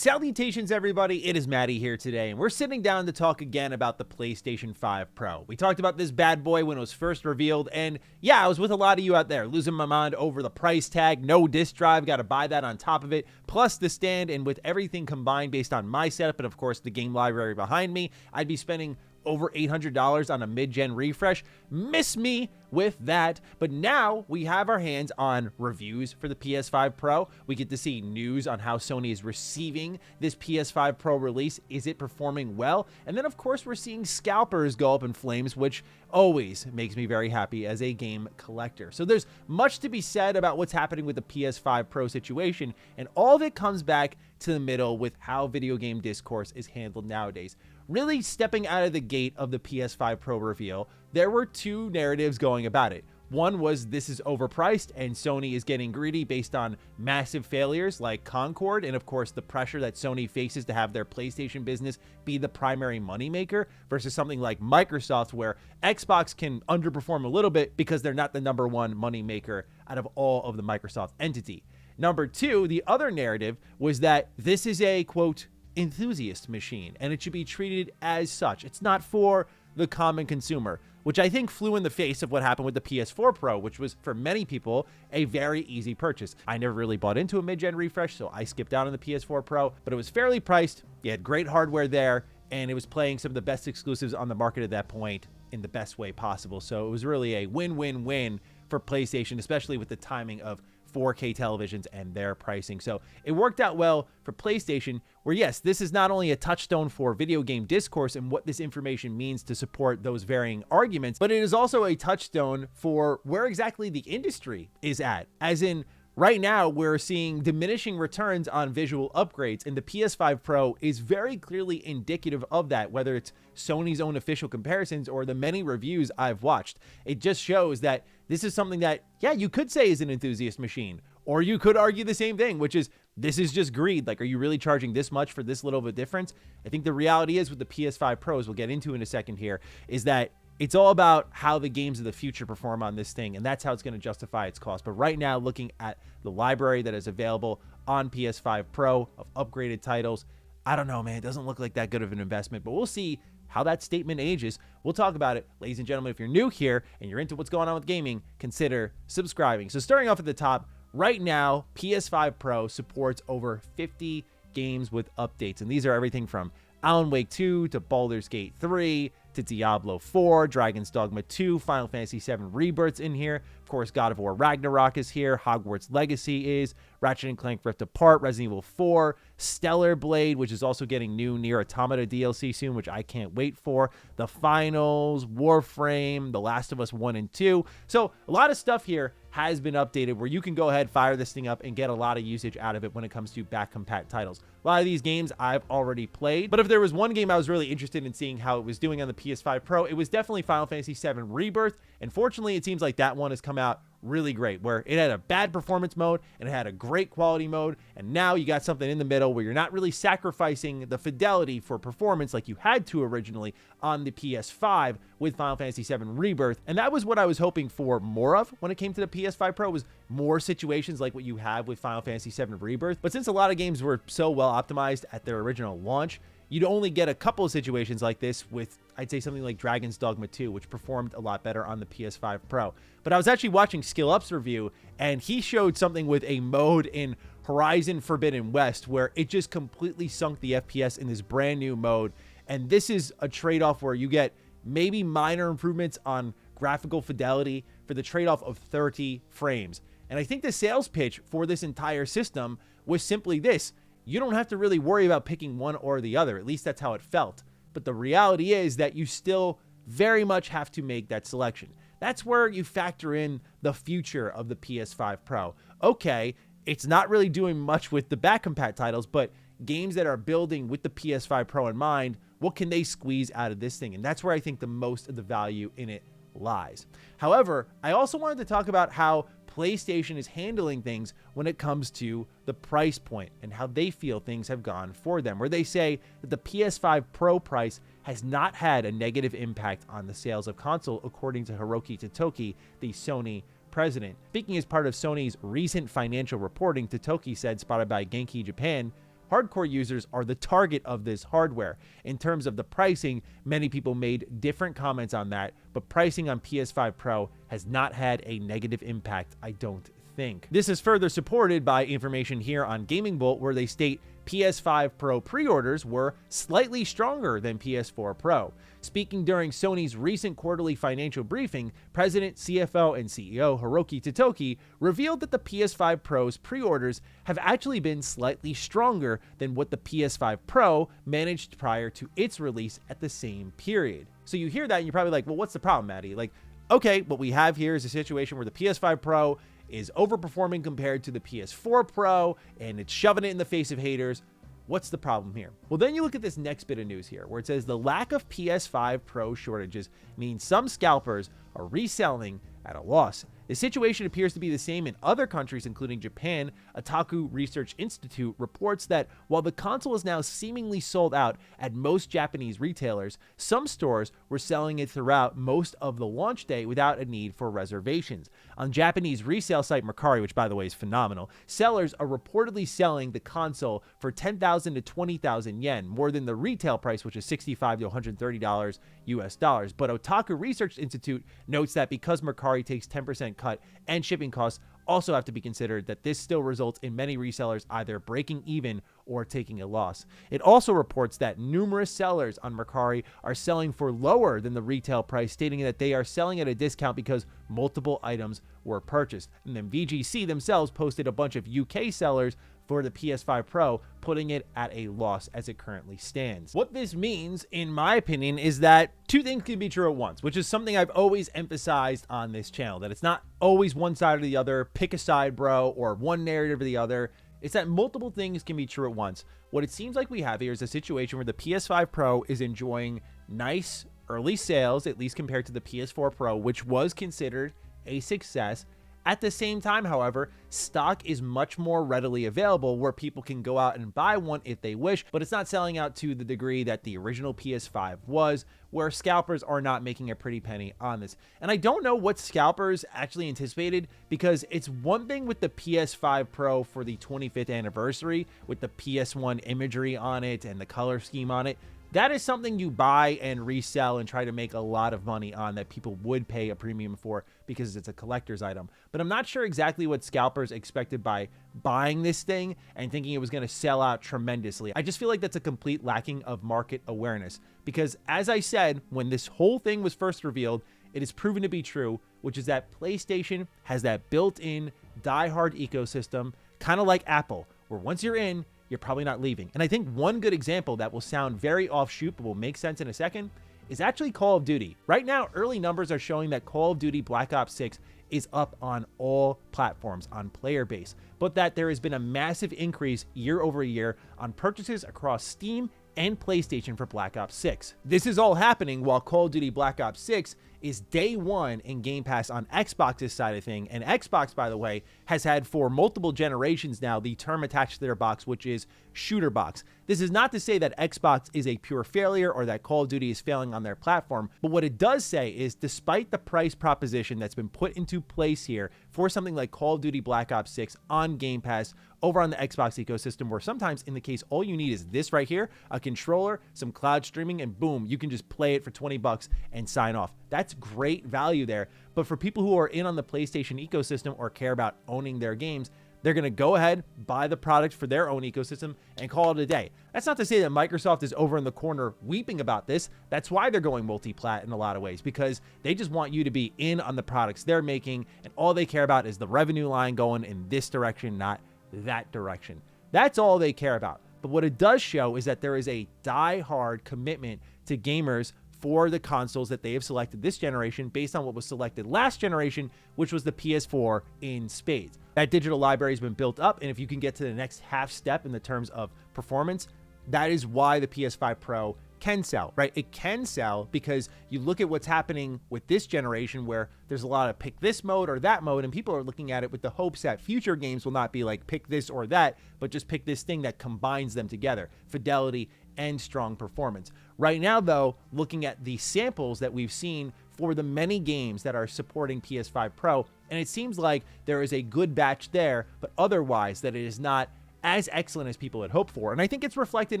Salutations everybody, it is Matty here today, and we're sitting down to talk again about the PlayStation 5 Pro. We talked about this bad boy when it was first revealed, and yeah, I was with a lot of you out there, losing my mind over the price tag, no disk drive, gotta buy that on top of it, plus the stand, and with everything combined based on my setup, and of course the game library behind me, I'd be spending over $800 on a mid-gen refresh. Miss me with that. But now we have our hands on reviews for the PS5 Pro. We get to see news on how Sony is receiving this PS5 Pro release. Is it performing well? And then of course we're seeing scalpers go up in flames, which always makes me very happy as a game collector. So there's much to be said about what's happening with the PS5 Pro situation, and all of it comes back to the middle with how video game discourse is handled nowadays. Really stepping out of the gate of the PS5 Pro reveal, there were two narratives going about it. One was this is overpriced and Sony is getting greedy based on massive failures like Concord, and of course the pressure that Sony faces to have their PlayStation business be the primary moneymaker, versus something like Microsoft where Xbox can underperform a little bit because they're not the number one moneymaker out of all of the Microsoft entity. Number two, the other narrative was that this is a, quote, enthusiast machine, and it should be treated as such. It's not for the common consumer, which I think flew in the face of what happened with the PS4 Pro, which was for many people a very easy purchase. I never really bought into a mid-gen refresh, so I skipped out on the PS4 Pro, but it was fairly priced. You had great hardware there, and it was playing some of the best exclusives on the market at that point in the best way possible. So it was really a win-win-win for PlayStation, especially with the timing of 4K televisions and their pricing. So it worked out well for PlayStation, where yes, this is not only a touchstone for video game discourse and what this information means to support those varying arguments, but it is also a touchstone for where exactly the industry is at. As in, right now, we're seeing diminishing returns on visual upgrades, and the PS5 Pro is very clearly indicative of that, whether it's Sony's own official comparisons or the many reviews I've watched. It just shows that this is something that, yeah, you could say is an enthusiast machine, or you could argue the same thing, which is this is just greed. Like, are you really charging this much for this little of a difference? I think the reality is with the PS5 Pros, we'll get into in a second here, is that it's all about how the games of the future perform on this thing, and that's how it's going to justify its cost. But right now, looking at the library that is available on PS5 Pro of upgraded titles, I don't know, man. It doesn't look like that good of an investment, but we'll see how that statement ages. We'll talk about it. Ladies and gentlemen, if you're new here and you're into what's going on with gaming, consider subscribing. So starting off at the top, right now, PS5 Pro supports over 50 games with updates, and these are everything from Alan Wake 2 to Baldur's Gate 3 to Diablo 4, Dragon's Dogma 2, Final Fantasy 7 Rebirth's in here. Of course, God of War Ragnarok is here. Hogwarts Legacy is. Ratchet & Clank Rift Apart, Resident Evil 4, Stellar Blade, which is also getting new Nier Automata DLC soon, which I can't wait for. The Finals, Warframe, The Last of Us 1 and 2. So a lot of stuff here has been updated where you can go ahead, fire this thing up, and get a lot of usage out of it when it comes to back compat titles. A lot of these games I've already played, but if there was one game I was really interested in seeing how it was doing on the PS5 Pro, it was definitely Final Fantasy 7 Rebirth. And fortunately, it seems like that one has come out really great, where it had a bad performance mode and it had a great quality mode, and now you got something in the middle where you're not really sacrificing the fidelity for performance like you had to originally on the PS5 with Final Fantasy 7 Rebirth. And that was what I was hoping for more of when it came to the PS5 Pro, was more situations like what you have with Final Fantasy 7 Rebirth. But since a lot of games were so well optimized at their original launch, you'd only get a couple of situations like this with, I'd say, something like Dragon's Dogma 2, which performed a lot better on the PS5 Pro. But I was actually watching Skill Up's review, and he showed something with a mode in Horizon Forbidden West where it just completely sunk the FPS in this brand new mode. And this is a trade-off where you get maybe minor improvements on graphical fidelity for the trade-off of 30 frames. And I think the sales pitch for this entire system was simply this: you don't have to really worry about picking one or the other. At least that's how it felt. But the reality is that you still very much have to make that selection. That's where you factor in the future of the PS5 Pro. Okay, it's not really doing much with the back compat titles, but games that are building with the PS5 Pro in mind, what can they squeeze out of this thing? And that's where I think the most of the value in it lies. However, I also wanted to talk about how PlayStation is handling things when it comes to the price point and how they feel things have gone for them, where they say that the PS5 Pro price has not had a negative impact on the sales of console, according to Hiroki Totoki, the Sony president. Speaking as part of Sony's recent financial reporting, Totoki said, spotted by Genki Japan, hardcore users are the target of this hardware. In terms of the pricing, many people made different comments on that, but pricing on PS5 Pro has not had a negative impact, I don't think. This is further supported by information here on Gaming Bolt, where they state PS5 Pro pre-orders were slightly stronger than PS4 Pro. Speaking during Sony's recent quarterly financial briefing, President, CFO, and CEO Hiroki Totoki revealed that the PS5 Pro's pre-orders have actually been slightly stronger than what the PS5 Pro managed prior to its release at the same period. So you hear that and you're probably like, well, what's the problem, Maddie? Like, okay, what we have here is a situation where the PS5 Pro is overperforming compared to the PS4 Pro, and it's shoving it in the face of haters. What's the problem here? Well, then you look at this next bit of news here, where it says the lack of PS5 Pro shortages means some scalpers are reselling at a loss. The situation appears to be the same in other countries, including Japan. Otaku Research Institute reports that while the console is now seemingly sold out at most Japanese retailers, some stores were selling it throughout most of the launch day without a need for reservations. On Japanese resale site Mercari, which by the way is phenomenal, sellers are reportedly selling the console for 10,000 to 20,000 yen, more than the retail price, which is $65 to $130 US dollars. But Otaku Research Institute notes that because Mercari takes 10% cut and shipping costs also have to be considered, that this still results in many resellers either breaking even or taking a loss. It also reports that numerous sellers on Mercari are selling for lower than the retail price, stating that they are selling at a discount because multiple items were purchased. And then VGC themselves posted a bunch of UK sellers for the PS5 Pro, putting it at a loss as it currently stands. What this means, in my opinion, is that two things can be true at once, which is something I've always emphasized on this channel, that it's not always one side or the other, pick a side, bro, or one narrative or the other. It's that multiple things can be true at once. What it seems like we have here is a situation where the PS5 Pro is enjoying nice early sales, at least compared to the PS4 Pro, which was considered a success. At the same time, however, stock is much more readily available where people can go out and buy one if they wish, but it's not selling out to the degree that the original PS5 was, where scalpers are not making a pretty penny on this. And I don't know what scalpers actually anticipated, because it's one thing with the PS5 Pro for the 25th anniversary with the PS1 imagery on it and the color scheme on it. That is something you buy and resell and try to make a lot of money on, that people would pay a premium for because it's a collector's item. But I'm not sure exactly what scalpers expected by buying this thing and thinking it was going to sell out tremendously. I just feel like that's a complete lacking of market awareness, because as I said, when this whole thing was first revealed, it is proven to be true, which is that PlayStation has that built-in die-hard ecosystem, kind of like Apple, where once you're in, you're probably not leaving. And I think one good example that will sound very offshoot but will make sense in a second is actually Call of Duty. Right now, early numbers are showing that Call of Duty Black Ops 6 is up on all platforms on player base, but that there has been a massive increase year over year on purchases across Steam and PlayStation for Black Ops 6. This is all happening while Call of Duty Black Ops 6 is day one in Game Pass on Xbox's side of thing. And Xbox, by the way, has had for multiple generations now the term attached to their box, which is shooter box. This is not to say that Xbox is a pure failure or that Call of Duty is failing on their platform, but what it does say is, despite the price proposition that's been put into place here for something like Call of Duty Black Ops 6 on Game Pass over on the Xbox ecosystem, where sometimes in the case all you need is this right here, a controller, some cloud streaming, and boom, you can just play it for 20 bucks and sign off. That's great value there. But for people who are in on the PlayStation ecosystem or care about owning their games, they're going to go ahead, buy the product for their own ecosystem, and call it a day. That's not to say that Microsoft is over in the corner weeping about this. That's why they're going multi-plat in a lot of ways, because they just want you to be in on the products they're making, and all they care about is the revenue line going in this direction, not that direction. That's all they care about. But what it does show is that there is a die-hard commitment to gamers for the consoles that they have selected this generation based on what was selected last generation, which was the PS4 in spades. That digital library has been built up, and if you can get to the next half step in the terms of performance, that is why the PS5 Pro can sell, right? It can sell because you look at what's happening with this generation, where there's a lot of pick this mode or that mode, and people are looking at it with the hopes that future games will not be like pick this or that, but just pick this thing that combines them together, fidelity and strong performance. Right now, though, looking at the samples that we've seen for the many games that are supporting PS5 Pro, and it seems like there is a good batch there, but otherwise that it is not as excellent as people had hoped for. And I think it's reflected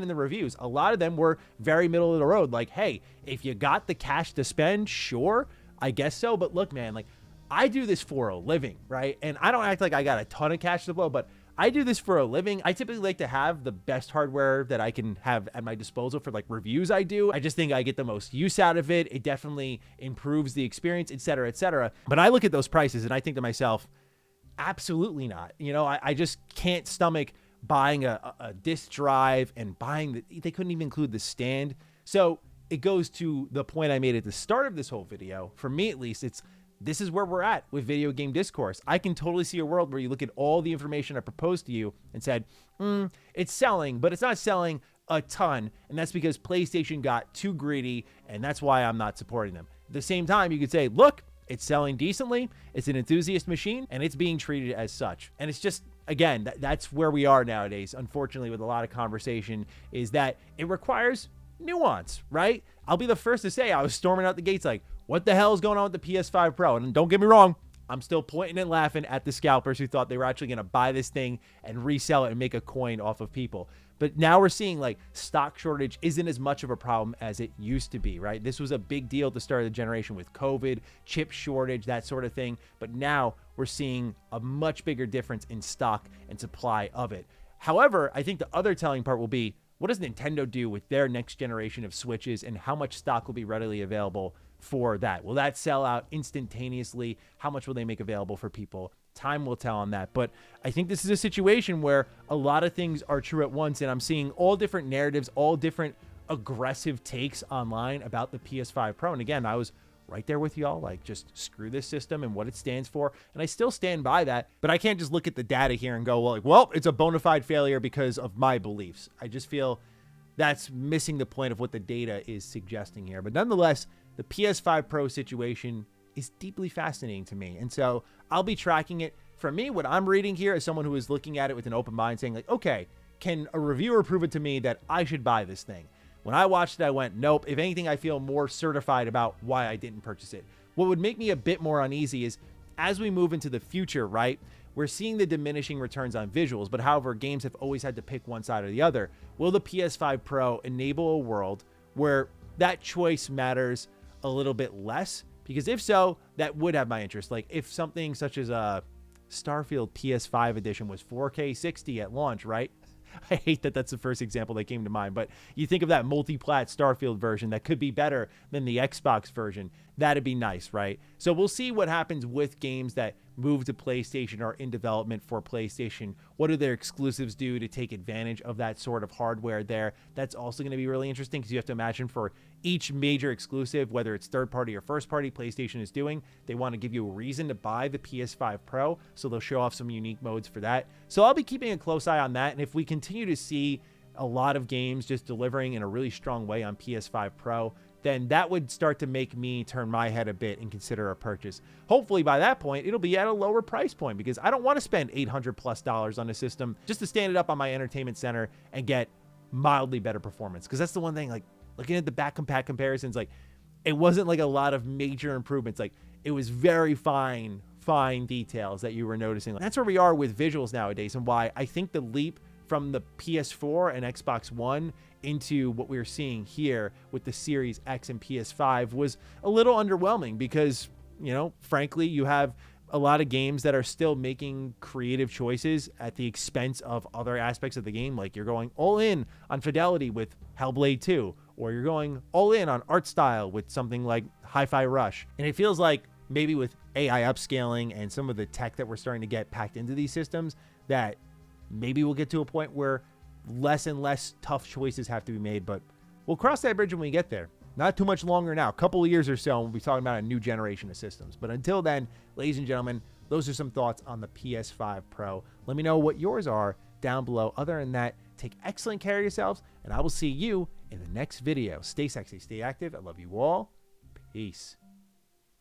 in the reviews. A lot of them were very middle of the road. Like, hey, if you got the cash to spend, sure, I guess so. But look, man, like, I do this for a living, right? And I don't act like I got a ton of cash to blow, but I do this for a living. I typically like to have the best hardware that I can have at my disposal for like reviews I do. I just think I get the most use out of it. It definitely improves the experience, et cetera, et cetera. But I look at those prices and I think to myself, absolutely not. You know, I just can't stomach buying a disk drive and buying they couldn't even include the stand. So it goes to the point I made at the start of this whole video. For me, at least, this is where we're at with video game discourse. I can totally see a world where you look at all the information I proposed to you and said, it's selling, but it's not selling a ton. And that's because PlayStation got too greedy, and that's why I'm not supporting them. At the same time, you could say, look, it's selling decently. It's an enthusiast machine, and it's being treated as such. And it's just, again, that's where we are nowadays, unfortunately, with a lot of conversation, is that it requires nuance, right? I'll be the first to say I was storming out the gates like, what the hell is going on with the PS5 Pro? And don't get me wrong, I'm still pointing and laughing at the scalpers who thought they were actually going to buy this thing and resell it and make a coin off of people. But now we're seeing like stock shortage isn't as much of a problem as it used to be, right? This was a big deal at the start of the generation with COVID, chip shortage, that sort of thing. But now we're seeing a much bigger difference in stock and supply of it. However, I think the other telling part will be, what does Nintendo do with their next generation of Switches and how much stock will be readily available for that? Will that sell out instantaneously? How much will they make available for people? Time will tell on that. But I think this is a situation where a lot of things are true at once, and I'm seeing all different narratives, all different aggressive takes online about the PS5 Pro. And again, I was right there with y'all, like, just screw this system and what it stands for. And I still stand by that, but I can't just look at the data here and go, well, it's a bona fide failure because of my beliefs. I just feel that's missing the point of what the data is suggesting here. But nonetheless, the PS5 Pro situation is deeply fascinating to me. And so I'll be tracking it. For me, what I'm reading here is someone who is looking at it with an open mind saying like, okay, can a reviewer prove it to me that I should buy this thing? When I watched it, I went, nope. If anything, I feel more certified about why I didn't purchase it. What would make me a bit more uneasy is as we move into the future, right? We're seeing the diminishing returns on visuals, but however, games have always had to pick one side or the other. Will the PS5 Pro enable a world where that choice matters a little bit less? Because if so, that would have my interest. Like if something such as a Starfield PS5 edition was 4K 60 at launch, right? I hate that that's the first example that came to mind, but you think of that multi-plat Starfield version that could be better than the Xbox version. That'd be nice, right? So we'll see what happens with games that move to PlayStation or in development for PlayStation. What do their exclusives do to take advantage of that sort of hardware there? That's also going to be really interesting because you have to imagine for each major exclusive, whether it's third party or first party PlayStation is doing, they want to give you a reason to buy the PS5 Pro. So they'll show off some unique modes for that. So I'll be keeping a close eye on that. And if we continue to see a lot of games just delivering in a really strong way on PS5 Pro, then that would start to make me turn my head a bit and consider a purchase. Hopefully by that point, it'll be at a lower price point because I don't want to spend $800+ on a system just to stand it up on my entertainment center and get mildly better performance. Because that's the one thing, like looking at the back compat comparisons, like it wasn't like a lot of major improvements. Like it was very fine details that you were noticing. That's where we are with visuals nowadays and why I think the leap from the PS4 and Xbox One into what we're seeing here with the Series X and PS5 was a little underwhelming because, you know, frankly, you have a lot of games that are still making creative choices at the expense of other aspects of the game. Like you're going all in on fidelity with Hellblade 2, or you're going all in on art style with something like Hi-Fi Rush. And it feels like maybe with AI upscaling and some of the tech that we're starting to get packed into these systems, that maybe we'll get to a point where less and less tough choices have to be made, but we'll cross that bridge when we get there. Not too much longer now, a couple of years or so, and we'll be talking about a new generation of systems. But until then, ladies and gentlemen, those are some thoughts on the PS5 Pro. Let me know what yours are down below. Other than that, take excellent care of yourselves, and I will see you in the next video. Stay sexy, stay active. I love you all. Peace.